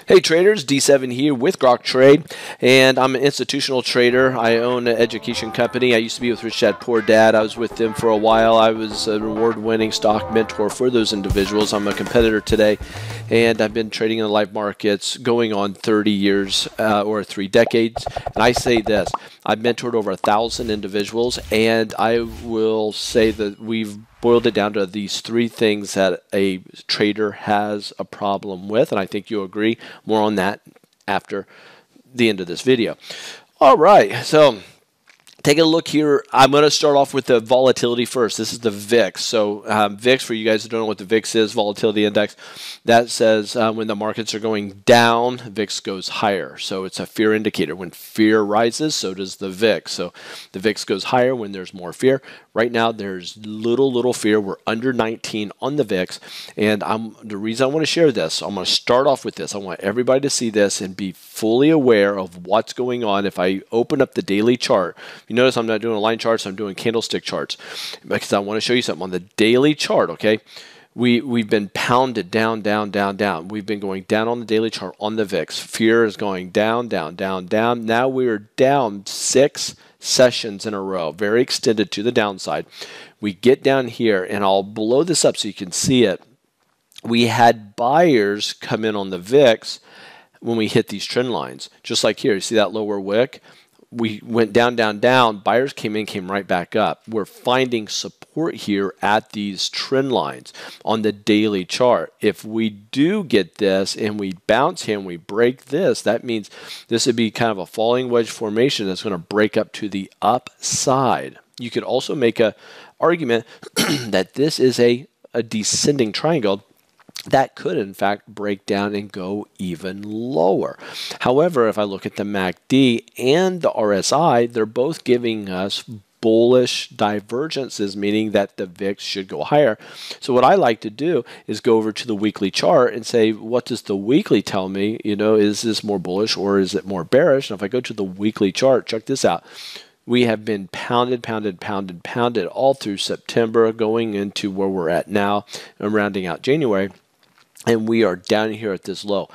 Hey traders, D7 here with Grok Trade, and I'm an institutional trader. I own an education company. I used to be with Rich Dad Poor Dad. I was with them for a while. I was an award-winning stock mentor for those individuals. I'm a competitor today, and I've been trading in the live markets going on 30 years or 3 decades. And I say this, I've mentored over 1,000 individuals, and I will say that we've boiled it down to these 3 things that a trader has a problem with, and I think you'll agree. More on that after the end of this video. All right, so take a look here. I'm going to start off with the volatility first. This is the VIX. So VIX, for you guys who don't know what the VIX is, volatility index, that says when the markets are going down, VIX goes higher. So it's a fear indicator. When fear rises, so does the VIX. So the VIX goes higher when there's more fear. Right now, there's little fear. We're under 19 on the VIX. And the reason I want to share this, I'm going to start off with this. I want everybody to see this and be fully aware of what's going on. If I open up the daily chart, you notice I'm not doing line charts, I'm doing candlestick charts because I want to show you something on the daily chart, okay? We've been pounded down. We've been going down on the daily chart on the VIX. Fear is going down. Now we're down 6 sessions in a row, very extended to the downside. We get down here, and I'll blow this up so you can see it. We had buyers come in on the VIX when we hit these trend lines, just like here. You see that lower wick? We went down. Buyers came in, came right back up. We're finding support here at these trend lines on the daily chart. If we do get this and we bounce here and we break this, that means this would be kind of a falling wedge formation that's going to break up to the upside. You could also make an argument that this is a descending triangle that could, in fact, break down and go even lower. However, if I look at the MACD and the RSI, they're both giving us bullish divergences, meaning that the VIX should go higher. So what I like to do is go over to the weekly chart and say, what does the weekly tell me? You know, is this more bullish or is it more bearish? And if I go to the weekly chart, check this out. We have been pounded all through September, going into where we're at now and rounding out January. And we are down here at this low.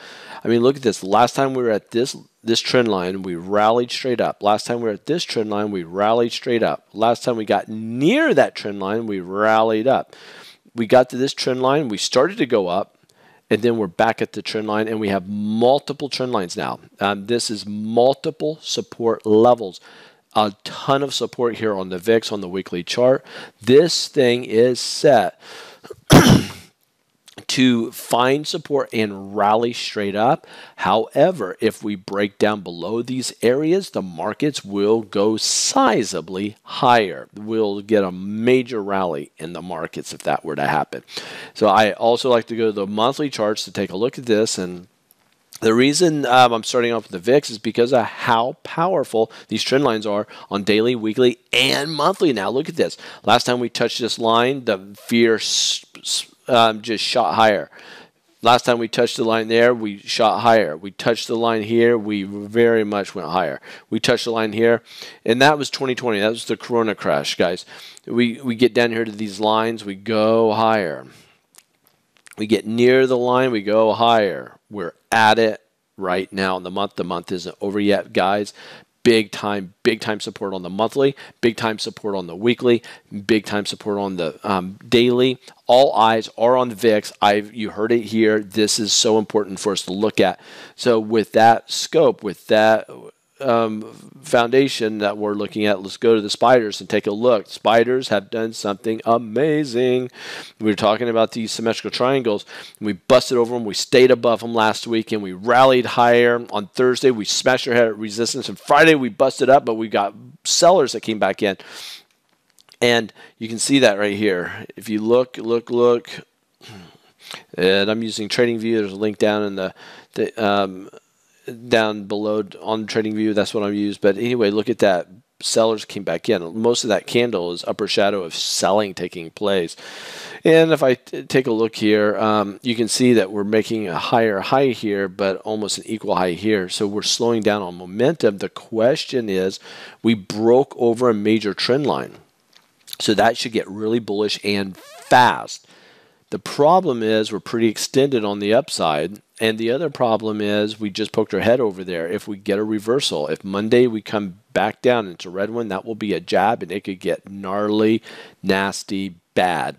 I mean, look at this. Last time we were at this trend line, we rallied straight up. Last time we were at this trend line, we rallied straight up. Last time we got near that trend line, we rallied up. We got to this trend line, we started to go up, and then we're back at the trend line, and we have multiple trend lines now. This is multiple support levels. A ton of support here on the VIX on the weekly chart. This thing is set to find support and rally straight up. However, if we break down below these areas, the markets will go sizably higher. We'll get a major rally in the markets if that were to happen. So I also like to go to the monthly charts to take a look at this. And the reason I'm starting off with the VIX is because of how powerful these trend lines are on daily, weekly, and monthly. Now look at this. Last time we touched this line, the fear just shot higher. Last time we touched the line there, we shot higher. We touched the line here, we very much went higher. We touched the line here, and that was 2020. That was the Corona crash, guys. We get down here to these lines, we go higher. We get near the line, we go higher. We're at it right now in the month. The month isn't over yet, guys. Big time support on the monthly, big time support on the weekly, big time support on the daily. All eyes are on the VIX. You heard it here. This is so important for us to look at. So with that scope, with that foundation that we're looking at, let's go to the spiders and take a look. Spiders have done something amazing. We were talking about these symmetrical triangles. We busted over them. We stayed above them last week, and we rallied higher. On Thursday, we smashed our head at resistance, and Friday we busted up, but we got sellers that came back in. And you can see that right here. If you look, and I'm using TradingView. There's a link down in the down below on TradingView. That's what I use. But anyway, look at that. Sellers came back in. Most of that candle is upper shadow of selling taking place. And if I take a look here, you can see that we're making a higher high here, but almost an equal high here. So we're slowing down on momentum. The question is, we broke over a major trend line. So that should get really bullish and fast. The problem is we're pretty extended on the upside, And the other problem is we just poked our head over there. If we get a reversal, if Monday we come back down into red one, that will be a jab, and it could get gnarly, nasty, bad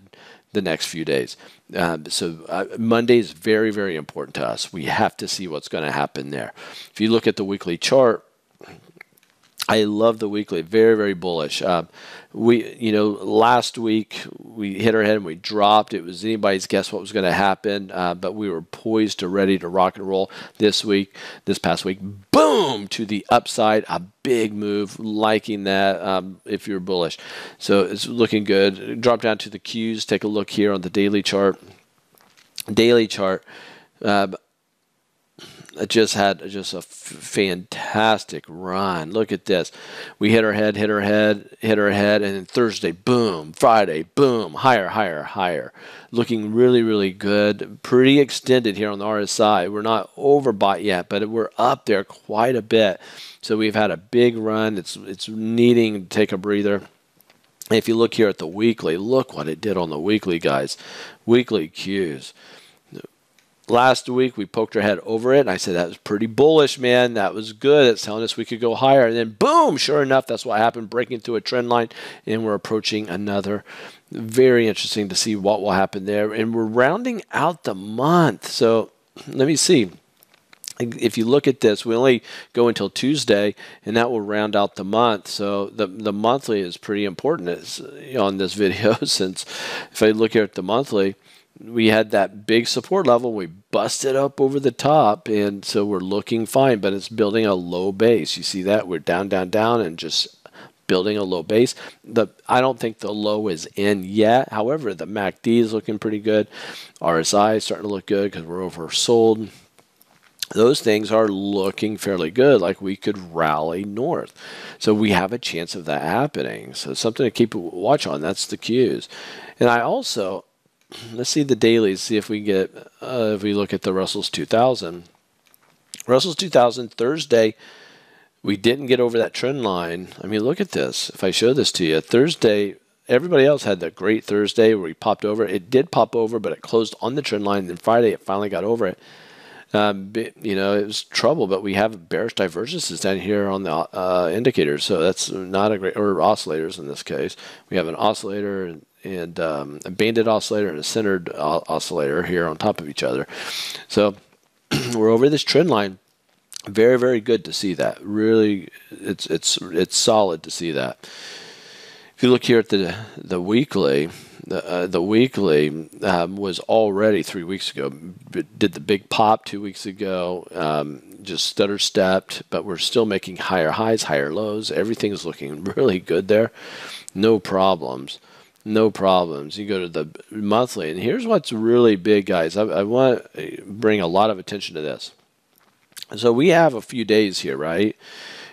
the next few days. Monday is very, very important to us. We have to see what's going to happen there. If you look at the weekly chart, I love the weekly, very, very bullish. Last week we hit our head and we dropped. It was anybody's guess what was going to happen, but we were poised to ready to rock and roll this past week. Boom, to the upside, a big move, liking that if you're bullish. So it's looking good. Drop down to the Qs, take a look here on the daily chart. Daily chart. It just had a fantastic run. Look at this. We hit our head, and then Thursday, boom. Friday, boom. Higher, higher, higher. Looking really, really good. Pretty extended here on the RSI. We're not overbought yet, but we're up there quite a bit. So we've had a big run. It's needing to take a breather. If you look here at the weekly, look what it did on the weekly, guys. Weekly Qs. Last week, we poked our head over it, and I said, that was pretty bullish, man. That was good. It's telling us we could go higher. And then, boom, sure enough, that's what happened, breaking through a trend line, and we're approaching another. Very interesting to see what will happen there. And we're rounding out the month. So let me see. If you look at this, we only go until Tuesday, and that will round out the month. So the monthly is pretty important on this video, since if I look here at the monthly, we had that big support level. We busted up over the top, and so we're looking fine, but it's building a low base. You see that? We're down, down, down, and just building a low base. I don't think the low is in yet. However, the MACD is looking pretty good. RSI is starting to look good because we're oversold. Those things are looking fairly good, like we could rally north. So we have a chance of that happening. So something to keep a watch on. That's the Qs. And I also... let's see the dailies, see if we get, if we look at the Russell's 2000. Russell's 2000, Thursday, we didn't get over that trend line. I mean, look at this. If I show this to you, Thursday, everybody else had that great Thursday where we popped over. It did pop over, but it closed on the trend line. Then Friday, it finally got over it. It was trouble, but we have bearish divergences down here on the indicators. So that's not a great, or oscillators in this case. We have an oscillator and a banded oscillator and a centered oscillator here on top of each other. So we're over this trend line. Very, very good to see that. Really, it's solid to see that. If you look here at the weekly, the weekly was already 3 weeks ago. Did the big pop 2 weeks ago. Just stutter stepped, but we're still making higher highs, higher lows. Everything's looking really good there. No problems. No problems. You go to the monthly, and here's what's really big, guys. I want to bring a lot of attention to this. So we have a few days here, right,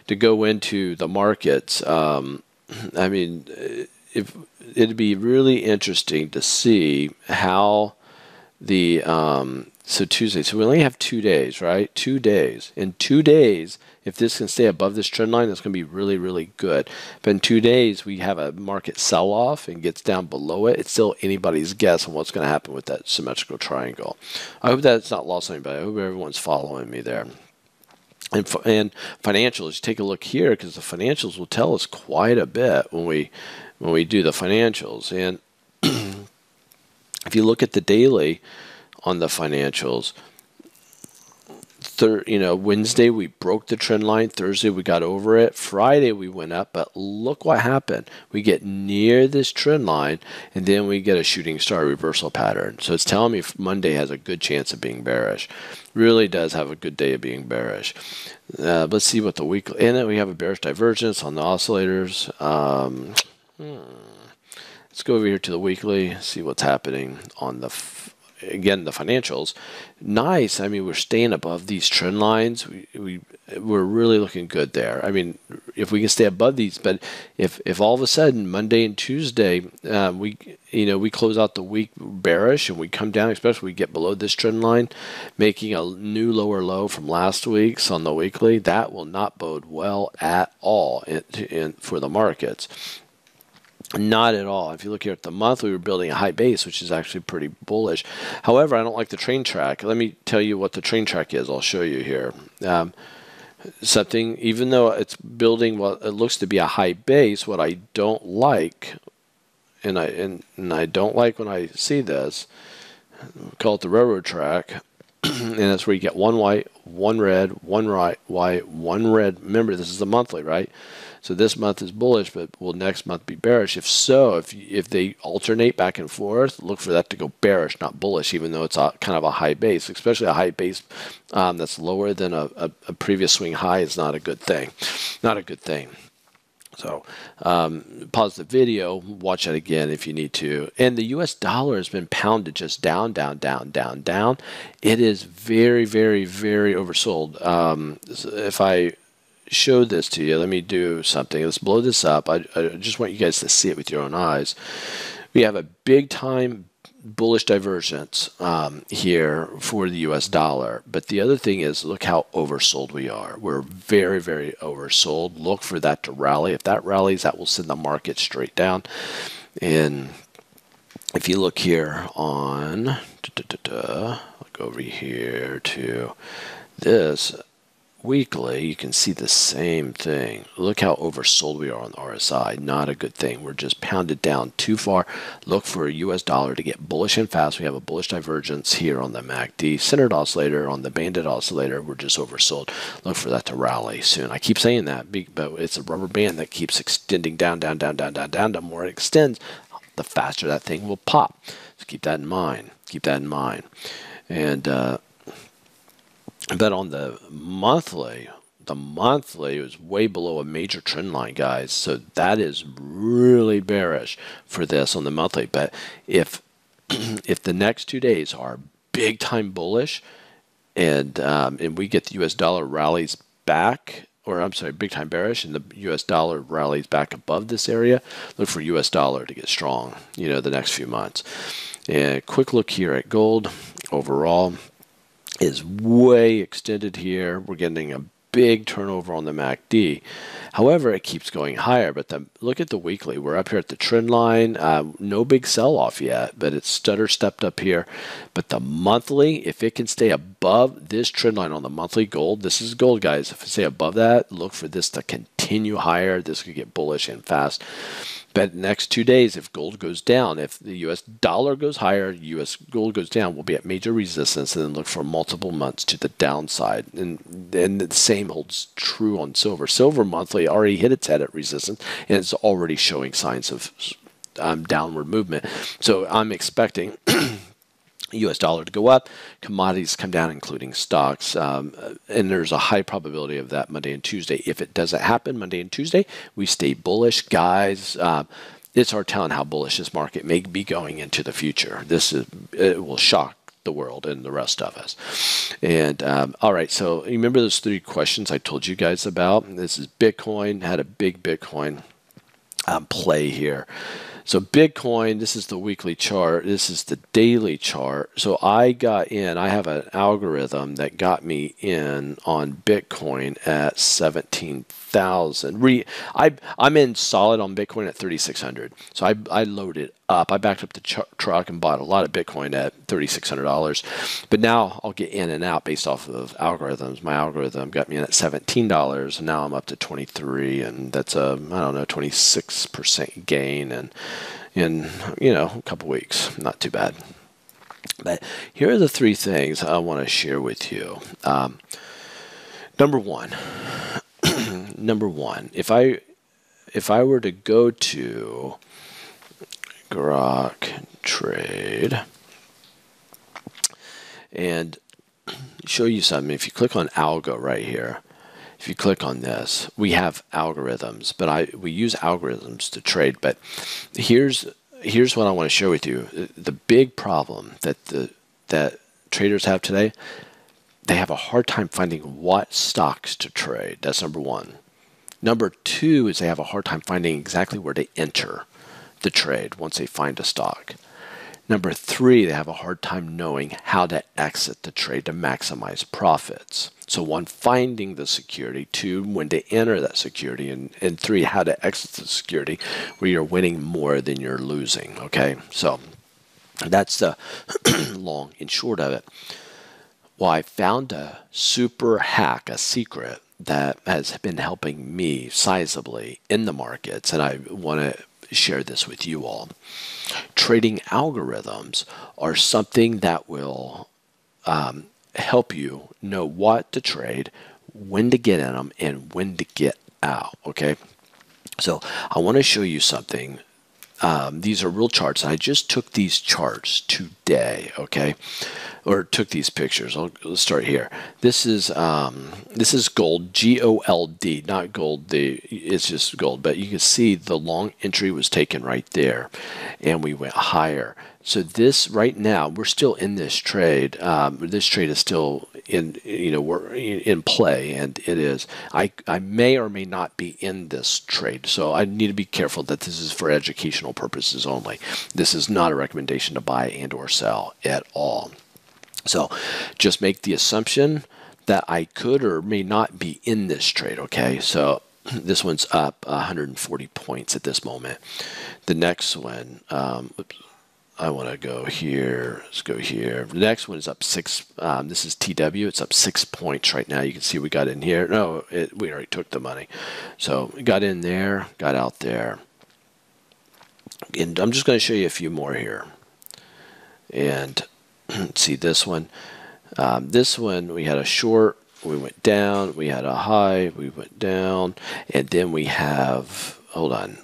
to go into the markets. I mean, it'd be really interesting to see how the so Tuesday. So we only have 2 days, right? 2 days. In 2 days, if this can stay above this trend line, that's going to be really, really good. But in 2 days, we have a market sell-off and gets down below it. It's still anybody's guess on what's going to happen with that symmetrical triangle. I hope that's not lost on anybody. I hope everyone's following me there. And financials, take a look here, because the financials will tell us quite a bit when we do the financials. And if you look at the daily on the financials, Wednesday we broke the trend line. Thursday we got over it. Friday we went up, but look what happened. We get near this trend line, and then we get a shooting star reversal pattern. So it's telling me Monday has a good chance of being bearish. Really does have a good day of being bearish. Let's see what the weekly, and then we have a bearish divergence on the oscillators. Let's go over here to the weekly, see what's happening on the again, the financials. Nice. I mean, we're staying above these trend lines. We're really looking good there. I mean, if we can stay above these, but if all of a sudden Monday and Tuesday we close out the week bearish and we come down, especially we get below this trend line, making a new lower low from last week's on the weekly, that will not bode well at all for the markets. Not at all. If you look here at the monthly, we're building a high base, which is actually pretty bullish. However, I don't like the train track. Let me tell you what the train track is. I'll show you here. Something, even though it's building what it looks to be a high base, what I don't like, and I don't like when I see this, we call it the railroad track, and that's where you get one white, one red, one white, one red. Remember, this is the monthly, right? So this month is bullish, but will next month be bearish? If so, if they alternate back and forth, look for that to go bearish, not bullish, even though it's kind of a high base. Especially a high base that's lower than a previous swing high is not a good thing. Not a good thing. So pause the video, watch that again if you need to. And the U.S. dollar has been pounded just down, down, down, down, down. It is very, very, very oversold. If I show this to you, let me do something. Let's blow this up. I just want you guys to see it with your own eyes. We have a big time bullish divergence here for the US dollar. But the other thing is, look how oversold we are. We're very, very oversold. Look for that to rally. If that rallies, that will send the market straight down. And if you look here on, I'll go over here to this weekly, you can see the same thing. Look how oversold we are on the RSI. Not a good thing. We're just pounded down too far. Look for a US dollar to get bullish and fast. We have a bullish divergence here on the MACD. Centered oscillator, on the banded oscillator, we're just oversold. Look for that to rally soon. I keep saying that, but it's a rubber band that keeps extending down, down, down, down, down, down. The more it extends, the faster that thing will pop. So keep that in mind. Keep that in mind. And but on the monthly is way below a major trend line, guys. So that is really bearish for this on the monthly. But if if the next 2 days are big time bullish, and we get the U.S. dollar rallies back, or I'm sorry, big time bearish, and the U.S. dollar rallies back above this area, look for U.S. dollar to get strong, you know, the next few months. And quick look here at gold overall is way extended here. We're getting a big turnover on the MACD. However, it keeps going higher. But look at the weekly. We're up here at the trend line. No big sell-off yet, but it's stepped up here. But the monthly, if it can stay above this trend line on the monthly gold, this is gold, guys. If it stay above that, look for this to continue higher. This could get bullish and fast. But next 2 days, if gold goes down, if the U.S. dollar goes higher, U.S. gold goes down, we'll be at major resistance, and then look for multiple months to the downside. And the same holds true on silver. Silver monthly already hit its head at resistance, and it's already showing signs of downward movement. So I'm expecting U.S. dollar to go up, commodities come down, including stocks, and there's a high probability of that Monday and Tuesday. If it doesn't happen Monday and Tuesday, we stay bullish, guys. It's our telling how bullish this market may be going into the future. It will shock the world and the rest of us. And all right, so you remember those 3 questions I told you guys about? This is Bitcoin. Had a big Bitcoin play here. So Bitcoin, this is the weekly chart. This is the daily chart. So I got in. I have an algorithm that got me in on Bitcoin at 17,000. I'm in solid on Bitcoin at 3,600. So I loaded up. I backed up the truck and bought a lot of Bitcoin at $3,600. But now I'll get in and out based off of algorithms. My algorithm got me in at $17, and now I'm up to 23, and that's a, I don't know, 26% gain, and in, you know, a couple weeks. Not too bad. But here are the 3 things I want to share with you. Number one, if I were to go to Grok Trade and show you something, if you click on algo right here, if you click on this, we have algorithms, but we use algorithms to trade. But here's what I want to share with you. The big problem that traders have today, they have a hard time finding what stocks to trade. That's number one. Number 2 is they have a hard time finding exactly where to enter the trade once they find a stock. Number 3, they have a hard time knowing how to exit the trade to maximize profits. So 1, finding the security, 2, when to enter that security, and 3, how to exit the security where you're winning more than you're losing. Okay, so that's the long and short of it. Well, I found a super hack, a secret that has been helping me sizably in the markets, and I want to share this with you all. Trading algorithms are something that will help you know what to trade, when to get in them, and when to get out. Okay, so I want to show you something. These are real charts. I just took these charts today, okay, or took these pictures. Let's start here. This is gold, GOLD, not gold. It's just gold, but you can see the long entry was taken right there, and we went higher. So this right now, we're still in this trade. This trade is still we're in play, and it is. I may or may not be in this trade, so I need to be careful that this is for educational purposes only. This is not a recommendation to buy and or sell at all. So just make the assumption that I could or may not be in this trade. Okay, so this one's up 140 points at this moment. The next one, oops, I want to go here. Let's go here. The next one is up 6. This is TW. It's up 6 points right now. You can see we got in here. No, we already took the money. So we got in there, got out there. And I'm just going to show you a few more here. And see this one. This one, we had a short. We went down. We had a high. We went down. And then we have, hold on.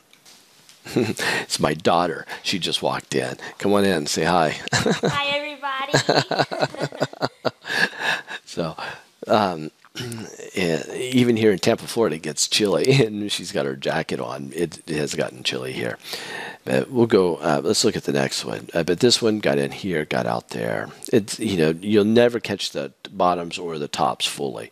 It's my daughter. She just walked in. Come on in. Say hi. Hi, everybody. So, even here in Tampa, Florida, it gets chilly, and she's got her jacket on. It has gotten chilly here. But we'll go. Let's look at the next one. But this one got in here, got out there. It's you'll never catch the bottoms or the tops fully,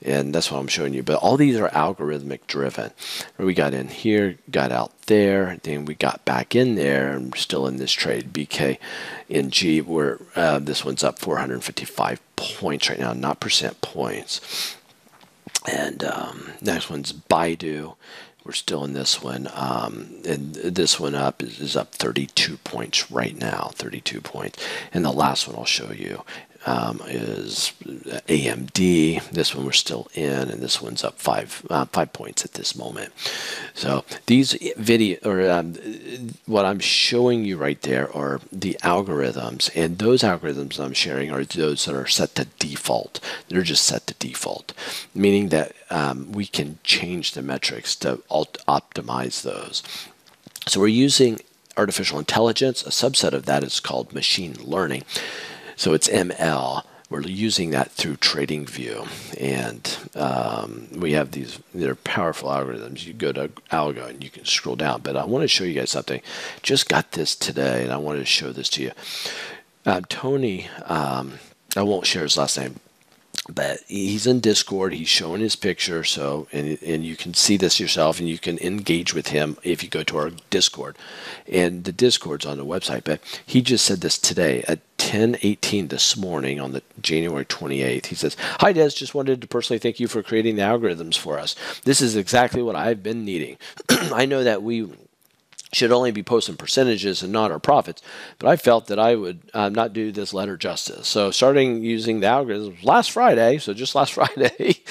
and that's what I'm showing you. But all these are algorithmic driven. We got in here, got out there, then we got back in there, and we're still in this trade. BKNG, where this one's up 455 points right now, not percent points. And next one's Baidu. We're still in this one, and this one up is up 32 points right now, 32 points. And the last one I'll show you is AMD. This one we're still in, and this one's up 5 points at this moment. So these what I'm showing you right there are the algorithms, and those algorithms I'm sharing are those that are set to default. They're just set to default, meaning that we can change the metrics to optimize those. So we're using artificial intelligence. A subset of that is called machine learning. So it's ML. We're using that through TradingView, and we have these. They're powerful algorithms. You go to Algo and you can scroll down. But I want to show you guys something. Just got this today, and I wanted to show this to you. Tony, I won't share his last name, but he's in Discord. He's showing his picture, so and you can see this yourself, and you can engage with him if you go to our Discord, and the Discord's on the website. But he just said this today at 10:18 this morning on the January 28th. He says, "Hi Des, just wanted to personally thank you for creating the algorithms for us. This is exactly what I've been needing. I know that we should only be posting percentages and not our profits, but I felt that I would not do this letter justice. So starting using the algorithms last Friday, so just last Friday,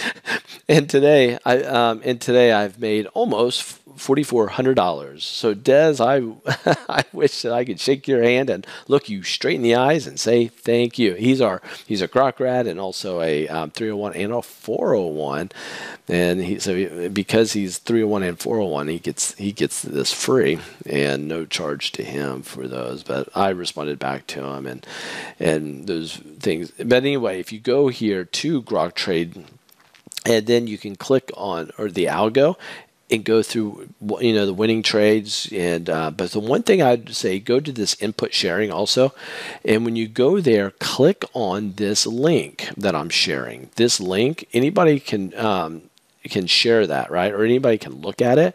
and today I've made almost $4,400. So Des, I wish that I could shake your hand and look you straight in the eyes and say thank you. He's a Grok Trade and also a 301 and a 401, and because he's 301 and 401, he gets this free and no charge to him for those. But I responded back to him and those things. But anyway, if you go here to Grok Trade, and then you can click on the algo and go through the winning trades. And but the one thing I'd say, go to this input sharing also, and when you go there, click on this link that I'm sharing. This link, anybody can can share that, right? Or anybody can look at it.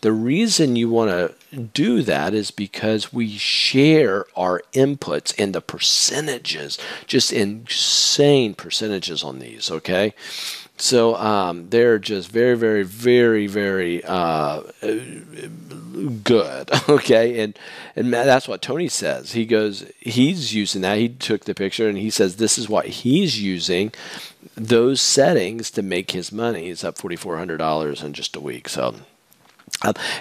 The reason you want to do that is because we share our inputs and the percentages, just insane percentages on these, okay? So they're just very, very, very, very good, okay? And that's what Tony says. He goes, he's using that. He took the picture and he says this is what he's using, those settings to make his money. He's up $4,400 in just a week. So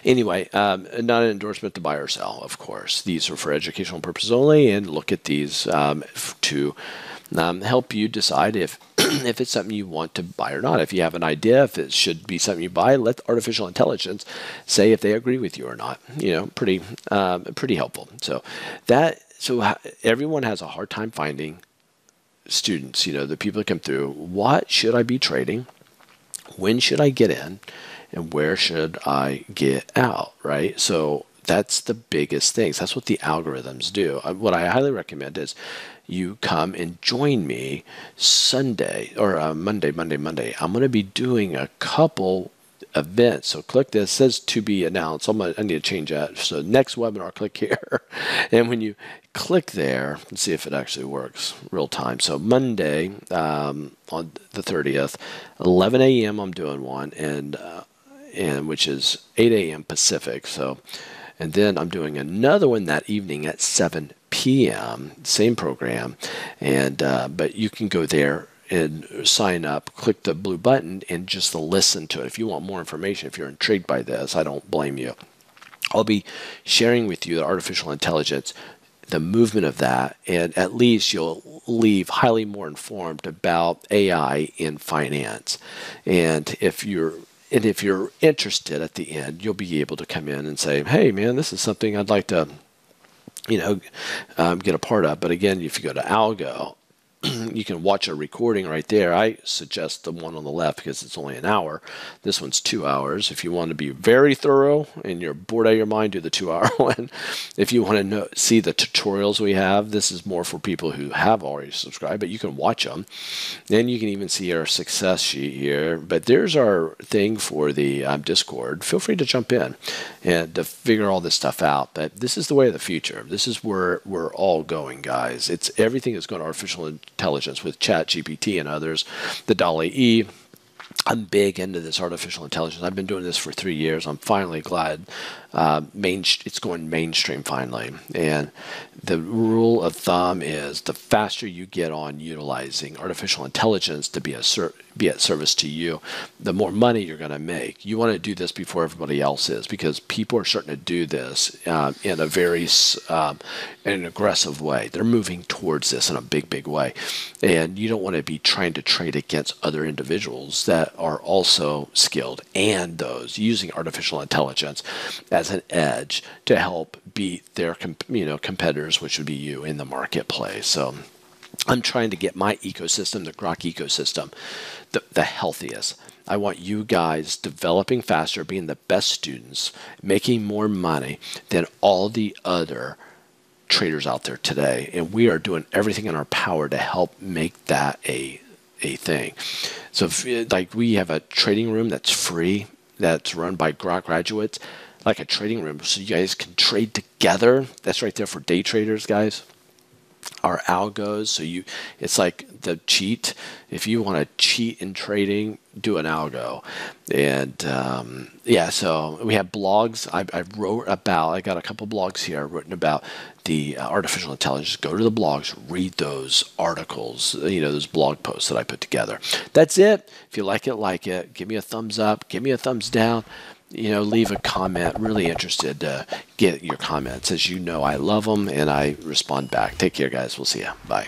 anyway, not an endorsement to buy or sell, of course. These are for educational purposes only, and look at these to help you decide if if it's something you want to buy or not. If you have an idea, if it should be something you buy, let artificial intelligence say if they agree with you or not. You know, pretty helpful. So everyone has a hard time finding students. You know, the people that come through. What should I be trading? When should I get in? And where should I get out? Right. So that's the biggest things. That's what the algorithms do. What I highly recommend is you come and join me Sunday or Monday. I'm going to be doing a couple events. So click this. It says to be announced. I need to change that. So next webinar, click here. And when you click there, let's see if it actually works real time. So Monday on the 30th, 11 a.m. I'm doing one, and which is 8 a.m. Pacific. So, and then I'm doing another one that evening at 7 p.m. Same program, and but you can go there and sign up, click the blue button, and just listen to it. If you want more information, if you're intrigued by this, I don't blame you. I'll be sharing with you the artificial intelligence, the movement of that, and at least you'll leave highly more informed about AI in finance. And if you're interested at the end, you'll be able to come in and say, hey, man, this is something I'd like to, get a part of. But again, if you go to Algo, you can watch a recording right there. I suggest the one on the left because it's only an hour. This one's 2 hours. If you want to be very thorough and you're bored out of your mind, do the 2-hour one. If you want to see the tutorials we have, this is more for people who have already subscribed, but you can watch them. Then you can even see our success sheet here. But there's our thing for the Discord. Feel free to jump in and to figure all this stuff out. But this is the way of the future. This is where we're all going, guys. Everything is going to artificial intelligence with ChatGPT and others, the DALL-E. I'm big into this artificial intelligence. I've been doing this for 3 years. I'm finally glad it's going mainstream finally. And the rule of thumb is the faster you get on utilizing artificial intelligence to be at service to you, the more money you're going to make. You want to do this before everybody else is, because people are starting to do this in a very an aggressive way. They're moving towards this in a big way. And you don't want to be trying to trade against other individuals that are also skilled and those using artificial intelligence as an edge to help beat their competitors, which would be you in the marketplace. So I'm trying to get my ecosystem, the Grok ecosystem, the healthiest. I want you guys developing faster, being the best students, making more money than all the other traders out there today. And we are doing everything in our power to help make that a thing. So like we have a trading room that's free, that's run by Grok graduates, like a trading room, so you guys can trade together. That's right there for day traders, guys. Our algos, so it's like the cheat. If you want to cheat in trading, do an algo. And yeah, so we have blogs. I got a couple blogs here written about the artificial intelligence. Go to the blogs, read those articles, those blog posts that I put together. That's it. If you like it. Give me a thumbs up, give me a thumbs down. Leave a comment. Really interested to get your comments. As you know, I love them and I respond back. Take care, guys. We'll see you. Bye.